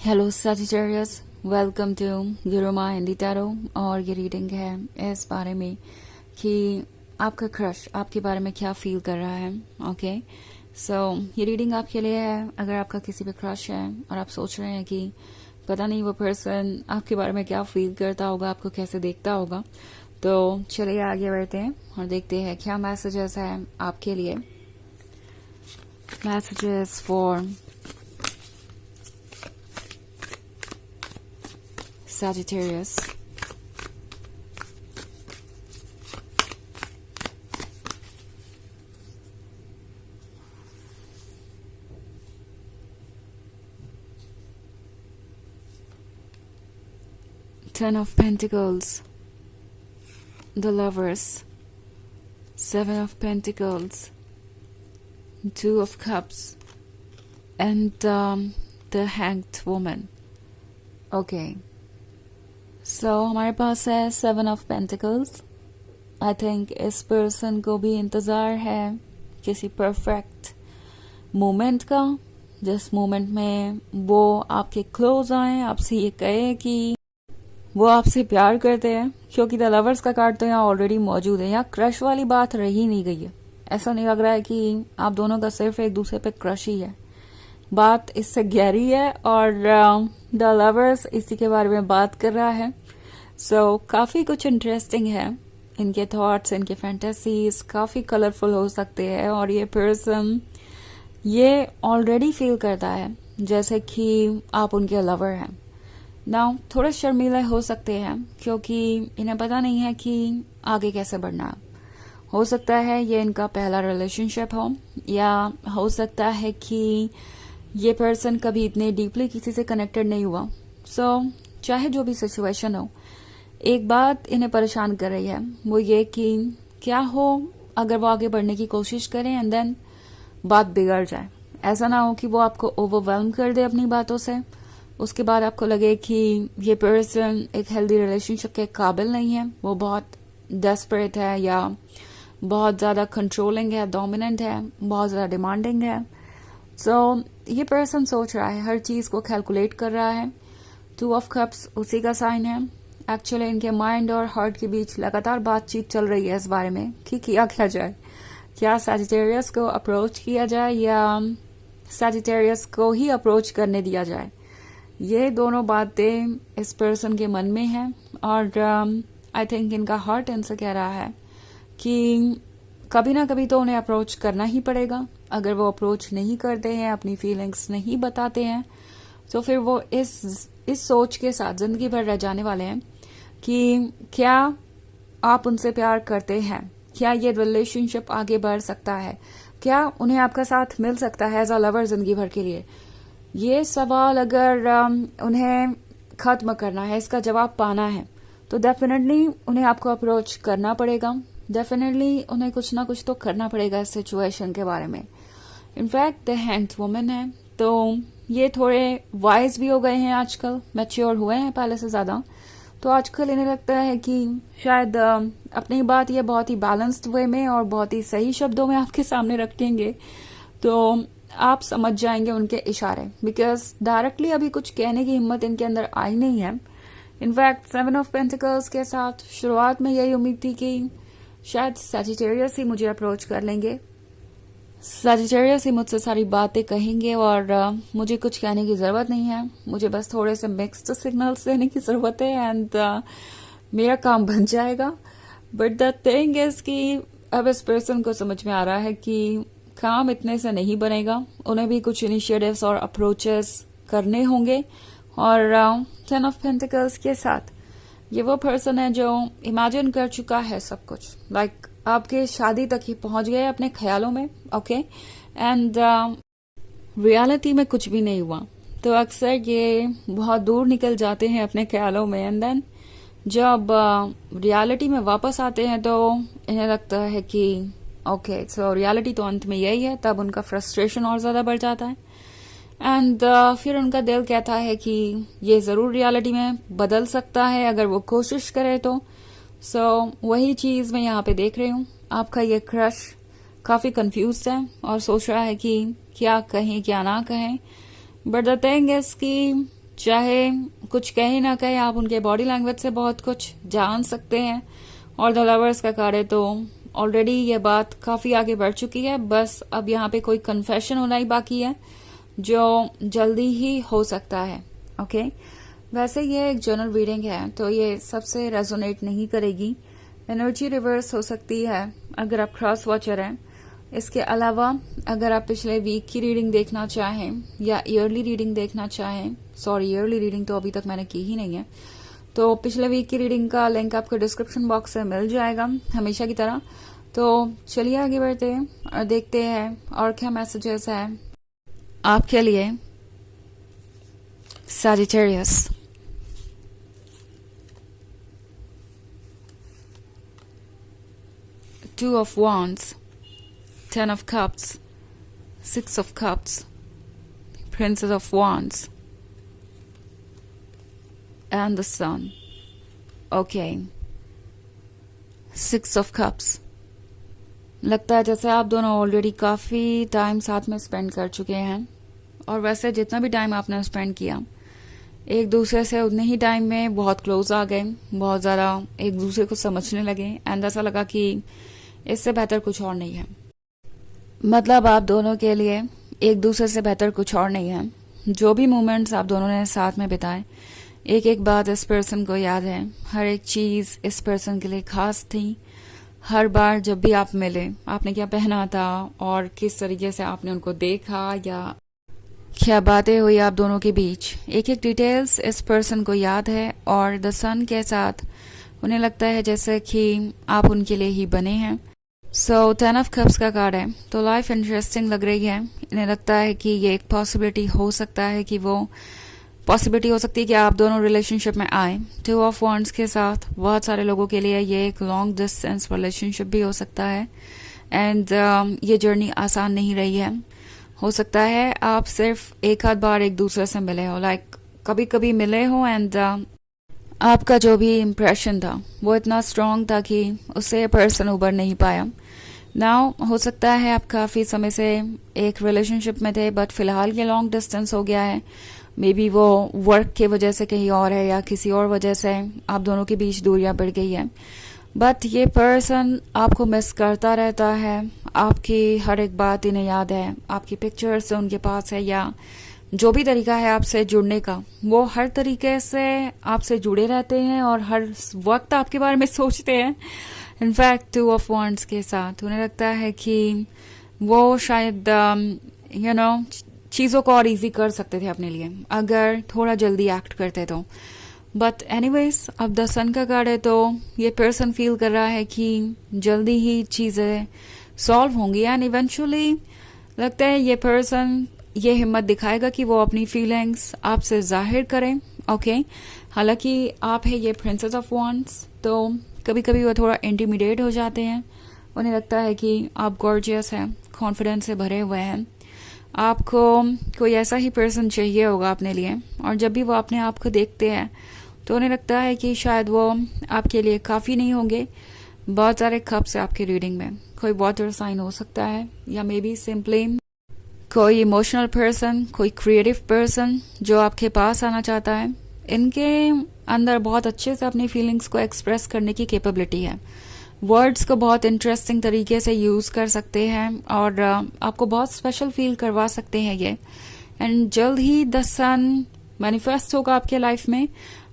Hello Sagittarius, welcome to Guruma Hindi tarot. और ये reading है इस बारे में कि आपका क्रश आपके बारे में क्या फील कर रहा है। ओके, सो ये रीडिंग आपके लिए है अगर आपका किसी पे क्रश है और आप सोच रहे हैं कि पता नहीं वो पर्सन आपके बारे में क्या फील करता होगा, आपको कैसे देखता होगा। तो चलिए आगे बढ़ते हैं और देखते हैं क्या मैसेजेस है आपके लिए। Messages for Sagittarius. Ten of Pentacles, the Lovers, Seven of Pentacles, Two of Cups, and the Hanged Woman. Okay. सो हमारे पास है seven of pentacles. I think इस पर्सन को भी इंतज़ार है किसी परफेक्ट मोमेंट का, जिस मोमेंट में वो आपके क्लोज आए, आपसे ये कहे कि वो आपसे प्यार करते हैं। क्योंकि द लवर्स का कार्ड तो यहाँ ऑलरेडी मौजूद है, यहाँ क्रश वाली बात रही नहीं गई है। ऐसा नहीं लग रहा है कि आप दोनों का सिर्फ एक दूसरे पे क्रश ही है, बात इससे गहरी है और द लवर्स इसी के बारे में बात कर रहा है। सो काफ़ी कुछ इंटरेस्टिंग है, इनके थॉट्स, इनके फैंटेसीज काफ़ी कलरफुल हो सकते हैं। और ये पर्सन ये ऑलरेडी फील करता है जैसे कि आप उनके लवर हैं। नाउ थोड़े शर्मीले हो सकते हैं क्योंकि इन्हें पता नहीं है कि आगे कैसे बढ़ना है। हो सकता है ये इनका पहला रिलेशनशिप हो, या हो सकता है कि ये पर्सन कभी इतने डीपली किसी से कनेक्टेड नहीं हुआ। सो चाहे जो भी सिचुएशन हो, एक बात इन्हें परेशान कर रही है, वो ये कि क्या हो अगर वो आगे बढ़ने की कोशिश करें एंड देन बात बिगड़ जाए। ऐसा ना हो कि वो आपको ओवरवेल्म कर दे अपनी बातों से, उसके बाद आपको लगे कि ये पर्सन एक हेल्दी रिलेशनशिप के काबिल नहीं है, वो बहुत डेस्परेट है या बहुत ज़्यादा कंट्रोलिंग है, डोमिनेंट है, बहुत ज़्यादा डिमांडिंग है। सो ये पर्सन सोच रहा है, हर चीज़ को कैलकुलेट कर रहा है। टू ऑफ कप्स उसी का साइन है। एक्चुअली इनके माइंड और हार्ट के बीच लगातार बातचीत चल रही है इस बारे में कि किया क्या जाए। क्या सैजिटेरियस को अप्रोच किया जाए या सैजिटेरियस को ही अप्रोच करने दिया जाए, ये दोनों बातें इस पर्सन के मन में हैं। और आई थिंक इनका हार्ट इनसे कह रहा है कि कभी ना कभी तो उन्हें अप्रोच करना ही पड़ेगा। अगर वो अप्रोच नहीं करते हैं, अपनी फीलिंग्स नहीं बताते हैं, तो फिर वो इस सोच के साथ जिंदगी भर रह जाने वाले हैं कि क्या आप उनसे प्यार करते हैं, क्या ये रिलेशनशिप आगे बढ़ सकता है, क्या उन्हें आपका साथ मिल सकता है एज अ लवर जिंदगी भर के लिए। ये सवाल अगर उन्हें खत्म करना है, इसका जवाब पाना है, तो डेफिनेटली उन्हें आपको अप्रोच करना पड़ेगा। डेफिनेटली उन्हें कुछ ना कुछ तो करना पड़ेगा इस सिचुएशन के बारे में। इनफैक्ट द हैंग्ड वुमन है, तो ये थोड़े वाइज भी हो गए हैं आजकल, मैच्योर हुए हैं पहले से ज़्यादा। तो आजकल इन्हें लगता है कि शायद अपनी बात ये बहुत ही बैलेंस्ड वे में और बहुत ही सही शब्दों में आपके सामने रखेंगे तो आप समझ जाएंगे उनके इशारे, बिकॉज डायरेक्टली अभी कुछ कहने की हिम्मत इनके अंदर आई नहीं है। इनफैक्ट सेवन ऑफ पेंटिकल्स के साथ शुरुआत में यही उम्मीद थी कि शायद सैजिटेरियस ही मुझे अप्रोच कर लेंगे, सैजिटेरियस ही मुझसे सारी बातें कहेंगे और मुझे कुछ कहने की ज़रूरत नहीं है, मुझे बस थोड़े से मिक्स्ड सिग्नल्स देने की ज़रूरत है एंड मेरा काम बन जाएगा। बट द थिंग इज़ कि अब इस पर्सन को समझ में आ रहा है कि काम इतने से नहीं बनेगा, उन्हें भी कुछ इनिशिएटिव्स और अप्रोचेस करने होंगे। और टेन ऑफ पेंटिकल्स के साथ ये वो पर्सन है जो इमेजिन कर चुका है सब कुछ, लाइक आपके शादी तक ही पहुंच गए अपने ख्यालों में। ओके, एंड रियलिटी में कुछ भी नहीं हुआ, तो अक्सर ये बहुत दूर निकल जाते हैं अपने ख्यालों में एंड देन जब रियलिटी में वापस आते हैं तो इन्हें लगता है कि ओके सो रियलिटी तो अंत में यही है। तब उनका फ्रस्ट्रेशन और ज़्यादा बढ़ जाता है एंड फिर उनका दिल कहता है कि ये ज़रूर रियलिटी में बदल सकता है अगर वो कोशिश करे तो। सो वही चीज़ मैं यहाँ पे देख रही हूँ। आपका ये क्रश काफ़ी कंफ्यूज है और सोच रहा है कि क्या कहें क्या ना कहें। बट द थिंग इज कि चाहे कुछ कहे ना कहे, आप उनके बॉडी लैंग्वेज से बहुत कुछ जान सकते हैं। और द लवर्स का कार्ड है तो ऑलरेडी ये बात काफी आगे बढ़ चुकी है, बस अब यहाँ पे कोई कन्फेशन होना ही बाकी है जो जल्दी ही हो सकता है। ओके, वैसे ये एक जनरल रीडिंग है तो ये सबसे रेजोनेट नहीं करेगी। एनर्जी रिवर्स हो सकती है अगर आप क्रॉस वॉचर हैं। इसके अलावा अगर आप पिछले वीक की रीडिंग देखना चाहें या ईयरली रीडिंग देखना चाहें, सॉरी ईयरली रीडिंग तो अभी तक मैंने की ही नहीं है, तो पिछले वीक की रीडिंग का लिंक आपको डिस्क्रिप्शन बॉक्स से मिल जाएगा हमेशा की तरह। तो चलिए आगे बढ़ते हैं और देखते हैं और क्या मैसेजेस है आपके लिए Sagittarius. Two of Wands, Ten of Cups, Six of Cups, Princess of Wands, and the Sun. Okay. Six of Cups. लगता है जैसे आप दोनों ऑलरेडी काफी टाइम साथ में स्पेंड कर चुके हैं, और वैसे जितना भी टाइम आपने स्पेंड किया एक दूसरे से उतने ही टाइम में बहुत क्लोज आ गए, बहुत ज्यादा एक दूसरे को समझने लगे, एंड ऐसा लगा कि इससे बेहतर कुछ और नहीं है। मतलब आप दोनों के लिए एक दूसरे से बेहतर कुछ और नहीं है। जो भी मोमेंट्स आप दोनों ने साथ में बिताए, एक एक बात इस पर्सन को याद है, हर एक चीज इस पर्सन के लिए खास थी। हर बार जब भी आप मिले, आपने क्या पहना था और किस तरीके से आपने उनको देखा या क्या बातें हुई आप दोनों के बीच, एक एक डिटेल्स इस पर्सन को याद है। और द सन के साथ उन्हें लगता है जैसे कि आप उनके लिए ही बने हैं। सो 10 ऑफ कप्स का कार्ड है तो लाइफ इंटरेस्टिंग लग रही है। इन्हें लगता है कि ये एक पॉसिबिलिटी हो सकता है कि वो पॉसिबिलिटी हो सकती है कि आप दोनों रिलेशनशिप में आए। 2 ऑफ वॉन्ड्स के साथ बहुत सारे लोगों के लिए ये एक लॉन्ग डिस्टेंस रिलेशनशिप भी हो सकता है, एंड ये जर्नी आसान नहीं रही है। हो सकता है आप सिर्फ एक आध बार एक दूसरे से मिले हो, लाइक कभी कभी मिले हो, एंड आपका जो भी इम्प्रेशन था वो इतना स्ट्रांग था कि उससे पर्सन उबर नहीं पाया। नाउ हो सकता है आप काफ़ी समय से एक रिलेशनशिप में थे, बट फिलहाल ये लॉन्ग डिस्टेंस हो गया है। मे बी वो वर्क की वजह से कहीं और है या किसी और वजह से आप दोनों के बीच दूरियां बढ़ गई है। बट ये पर्सन आपको मिस करता रहता है, आपकी हर एक बात इन्हें याद है, आपकी पिक्चर्स उनके पास है, या जो भी तरीका है आपसे जुड़ने का, वो हर तरीके से आपसे जुड़े रहते हैं और हर वक्त आपके बारे में सोचते हैं। इनफैक्ट 2 ऑफ वॉन्ड्स के साथ उन्हें लगता है कि वो शायद चीज़ों को और इजी कर सकते थे अपने लिए अगर थोड़ा जल्दी एक्ट करते तो। बट एनीवेज अब द सन का कार्ड है तो ये पर्सन फील कर रहा है कि जल्दी ही चीज़ें सॉल्व होंगी, एंड इवेंचुअली लगता है ये पर्सन ये हिम्मत दिखाएगा कि वो अपनी फीलिंग्स आपसे जाहिर करें। ओके, हालांकि आप है ये प्रिंसेस ऑफ वॉन्ड्स, तो कभी कभी वो थोड़ा इंटिमिडेट हो जाते हैं। उन्हें लगता है कि आप गॉर्जियस हैं, कॉन्फिडेंस से भरे हुए हैं, आपको कोई ऐसा ही पर्सन चाहिए होगा अपने लिए, और जब भी वो अपने आप को देखते हैं तो उन्हें लगता है कि शायद वो आपके लिए काफ़ी नहीं होंगे। बहुत सारे कप्स है आपके रीडिंग में, कोई वाटर साइन हो सकता है, या मे बी सिंपली कोई इमोशनल पर्सन, कोई क्रिएटिव पर्सन जो आपके पास आना चाहता है। इनके अंदर बहुत अच्छे से अपनी फीलिंग्स को एक्सप्रेस करने की कैपेबिलिटी है, वर्ड्स को बहुत इंटरेस्टिंग तरीके से यूज़ कर सकते हैं और आपको बहुत स्पेशल फील करवा सकते हैं ये। एंड जल्द ही द सन मैनिफेस्ट होगा आपके लाइफ में,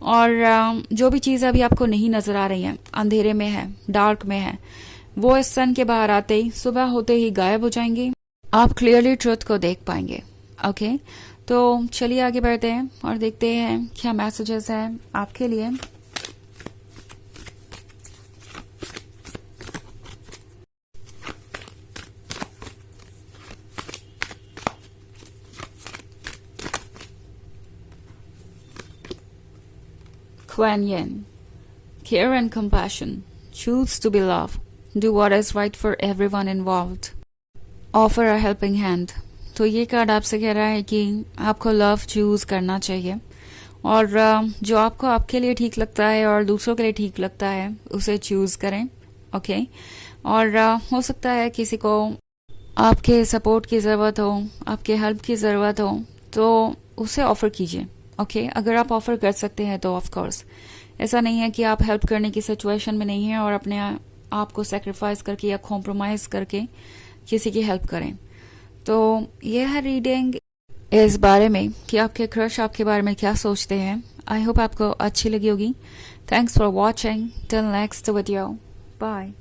और जो भी चीज़ अभी आपको नहीं नज़र आ रही हैं, अंधेरे में है, डार्क में है, वो इस सन के बाहर आते ही, सुबह होते ही गायब हो जाएंगी। आप क्लियरली ट्रुथ को देख पाएंगे। ओके, तो चलिए आगे बढ़ते हैं और देखते हैं क्या मैसेजेस हैं आपके लिए। Kuan Yin, care and compassion, choose to be love, do what is right for everyone involved, offer a helping hand। तो ये कार्ड आपसे कह रहा है कि आपको लव चूज करना चाहिए, और जो आपको आपके लिए ठीक लगता है और दूसरों के लिए ठीक लगता है उसे चूज करें। ओके, और हो सकता है किसी को आपके सपोर्ट की ज़रूरत हो, आपके हेल्प की ज़रूरत हो, तो उसे ऑफर कीजिए, ओके अगर आप ऑफर कर सकते हैं तो ऑफ कोर्स। ऐसा नहीं है कि आप हेल्प करने की सिचुएशन में नहीं है और अपने आप को सेक्रीफाइस करके या कॉम्प्रोमाइज करके किसी की हेल्प करें। तो यह है रीडिंग इस बारे में कि आपके क्रश आपके बारे में क्या सोचते हैं। आई होप आपको अच्छी लगी होगी। Thanks for watching. Till next video. Bye.